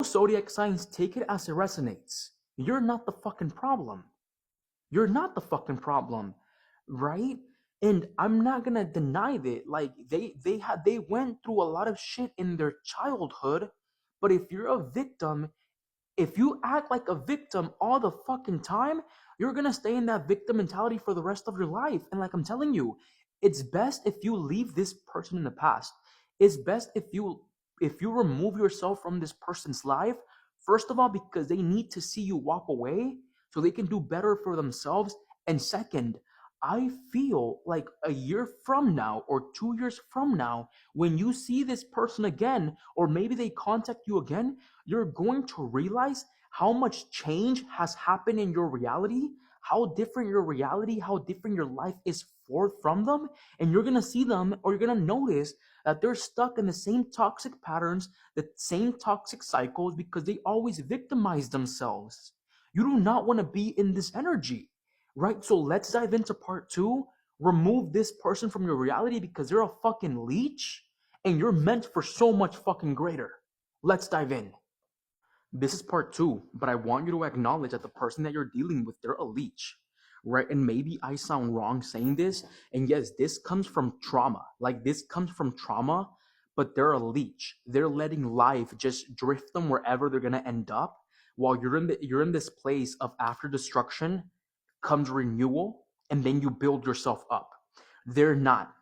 zodiac signs, take it as it resonates. You're not the fucking problem. You're not the fucking problem, right? And I'm not gonna deny that. Like they went through a lot of shit in their childhood, but if you're a victim, if you act like a victim all the fucking time, you're gonna stay in that victim mentality for the rest of your life. And like I'm telling you, it's best if you leave this person in the past. It's best if you remove yourself from this person's life. First of all, because they need to see you walk away so they can do better for themselves. And second, I feel like a year from now or 2 years from now, when you see this person again, or maybe they contact you again, you're going to realize how much change has happened in your reality, how different your reality, how different your life is from them. And you're going to see them, or you're going to notice that they're stuck in the same toxic patterns, the same toxic cycles, because they always victimize themselves. You do not want to be in this energy, right? So let's dive into part two. Remove this person from your reality because they're a fucking leech and you're meant for so much fucking greater. Let's dive in. This is part two, but I want you to acknowledge that the person that you're dealing with, they're a leech, right? And maybe I sound wrong saying this. And yes, this comes from trauma. Like this comes from trauma, but they're a leech. They're letting life just drift them wherever they're gonna end up. While you're in this place of after destruction comes renewal, and then you build yourself up. They're not.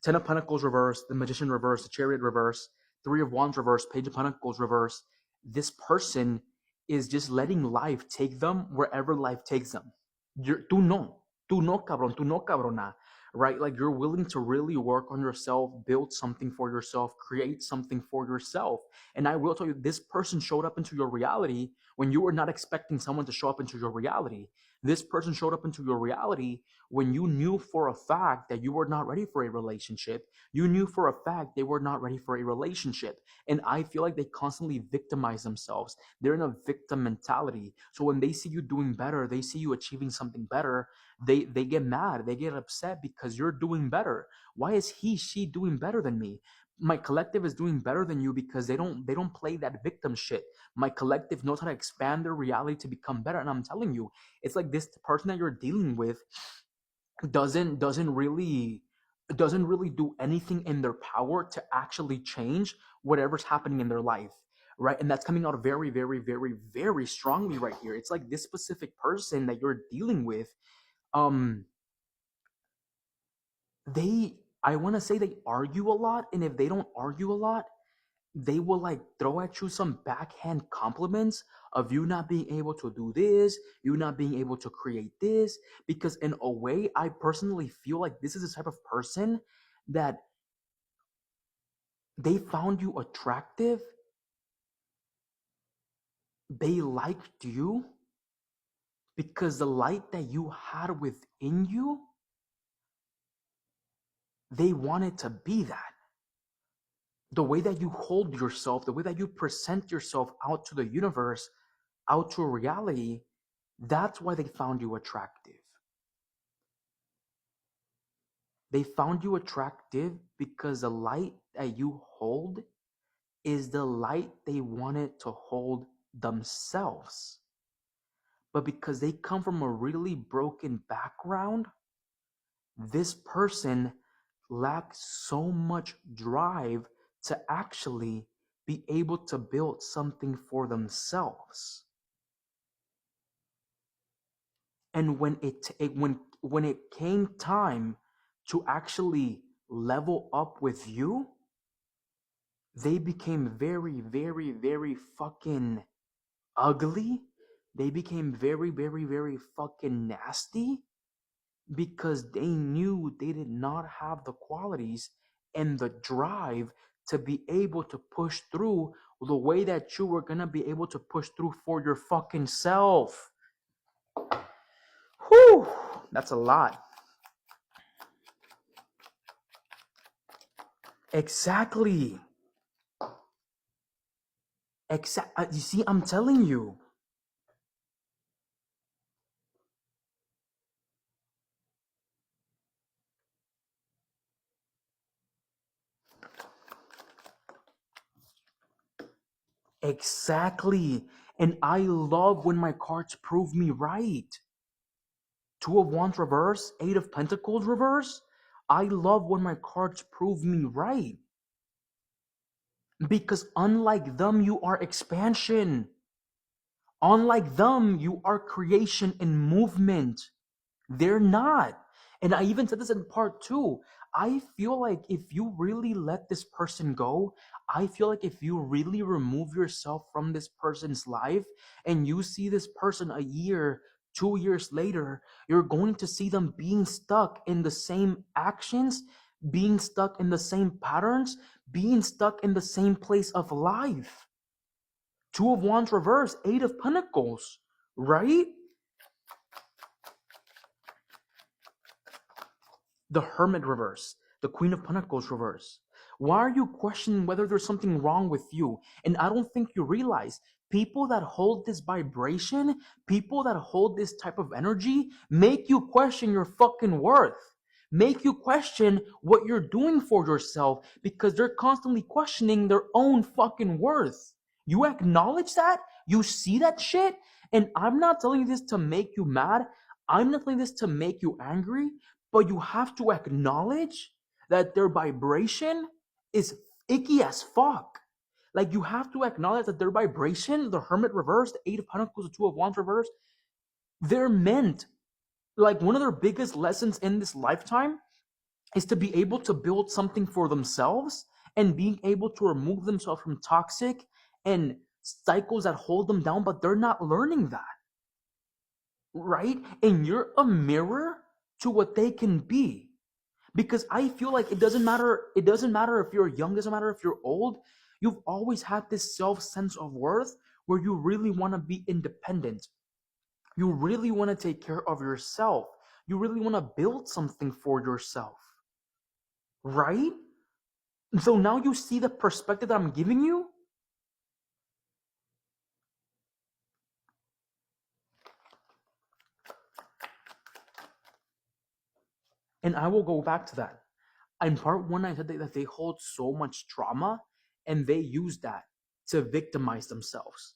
Ten of Pentacles reverse, the Magician reverse, the Chariot reverse, Three of Wands reverse, Page of Pentacles reverse. This person is just letting life take them wherever life takes them. Tú no, cabrón, tú no, cabrona, right? Like you're willing to really work on yourself, build something for yourself, create something for yourself. And I will tell you, this person showed up into your reality when you were not expecting someone to show up into your reality. This person showed up into your reality when you knew for a fact that you were not ready for a relationship. You knew for a fact they were not ready for a relationship. And I feel like they constantly victimize themselves. They're in a victim mentality. So when they see you doing better, they see you achieving something better, they get mad, they get upset because you're doing better. Why is she doing better than me? My collective is doing better than you because they don't play that victim shit. My collective knows how to expand their reality to become better. And I'm telling you, it's like this person that you're dealing with doesn't really do anything in their power to actually change whatever's happening in their life, right? And that's coming out very, very, very, very strongly right here. It's like this specific person that you're dealing with, um I want to say they argue a lot, and if they don't argue a lot, they will like throw at you some backhand compliments of you not being able to do this, you not being able to create this. Because in a way, I personally feel like this is the type of person that they found you attractive, they liked you because the light that you had within you, they wanted to be that. The way that you hold yourself, the way that you present yourself out to the universe, out to reality, that's why they found you attractive. They found you attractive because the light that you hold is the light they wanted to hold themselves. But because they come from a really broken background, this person lacks so much drive to actually be able to build something for themselves. And when it came time to actually level up with you, they became very, very, very fucking ugly. They became very, very, very fucking nasty because they knew they did not have the qualities and the drive to be able to push through the way that you were gonna be able to push through for your fucking self. Whew, that's a lot. Exactly. You see, I'm telling you. Exactly. And I love when my cards prove me right. Two of Wands reverse, Eight of Pentacles reverse. I love when my cards prove me right. Because unlike them, you are expansion. Unlike them, you are creation and movement. They're not. And I even said this in part two. I feel like if you really let this person go, I feel like if you really remove yourself from this person's life and you see this person a year, 2 years later, you're going to see them being stuck in the same actions, being stuck in the same patterns, being stuck in the same place of life. Two of Wands reverse, Eight of Pentacles, right? The Hermit reverse, the Queen of Pentacles reverse. Why are you questioning whether there's something wrong with you? And I don't think you realize people that hold this vibration, people that hold this type of energy, make you question your fucking worth. Make you question what you're doing for yourself because they're constantly questioning their own fucking worth. You acknowledge that? You see that shit? And I'm not telling you this to make you mad. I'm not telling this to make you angry. But you have to acknowledge that their vibration is icky as fuck. Like you have to acknowledge that their vibration, the Hermit reverse, the Eight of Pentacles, the Two of Wands reverse, they're meant. Like one of their biggest lessons in this lifetime is to be able to build something for themselves and being able to remove themselves from toxic and cycles that hold them down, but they're not learning that. Right? And you're a mirror to what they can be. Because I feel like it doesn't matter if you're young, it doesn't matter if you're old. You've always had this sense of worth where you really want to be independent. You really want to take care of yourself. You really want to build something for yourself. Right? So now you see the perspective that I'm giving you. And I will go back to that. In part one, I said that they hold so much trauma and they use that to victimize themselves.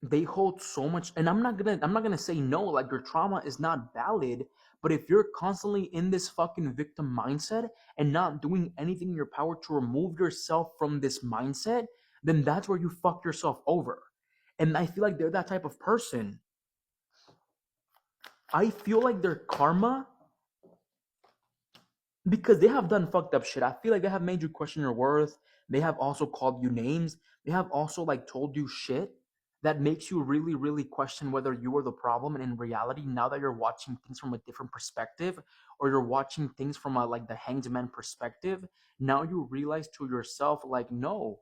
They hold so much, and I'm not gonna say no, like your trauma is not valid, but if you're constantly in this fucking victim mindset and not doing anything in your power to remove yourself from this mindset, then that's where you fuck yourself over. And I feel like they're that type of person. I feel like their karma, because they have done fucked up shit. I feel like they have made you question your worth. They have also called you names. They have also like told you shit that makes you really, really question whether you are the problem. And in reality, now that you're watching things from a different perspective, or you're watching things from a like the hanged man perspective, now you realize to yourself, like, no,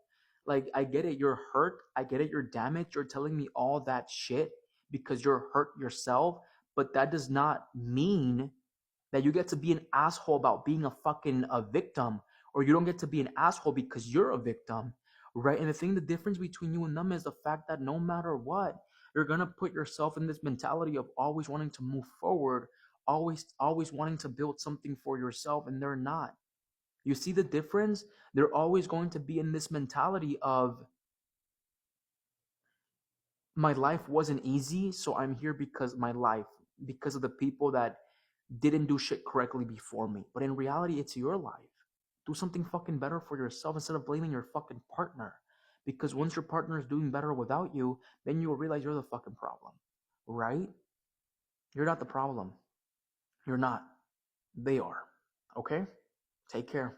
like I get it, you're hurt. I get it, you're damaged. You're telling me all that shit because you're hurt yourself, but that does not mean that you get to be an asshole about being a victim, or you don't get to be an asshole because you're a victim, right? And the difference between you and them is the fact that no matter what, you're gonna put yourself in this mentality of always wanting to move forward, always wanting to build something for yourself, and they're not. You see the difference? They're always going to be in this mentality of my life wasn't easy, so I'm here because of the people that didn't do shit correctly before me. But in reality, it's your life. Do something fucking better for yourself instead of blaming your fucking partner. Because once your partner is doing better without you, then you will realize you're the fucking problem. Right? You're not the problem. You're not. They are. Okay? Take care.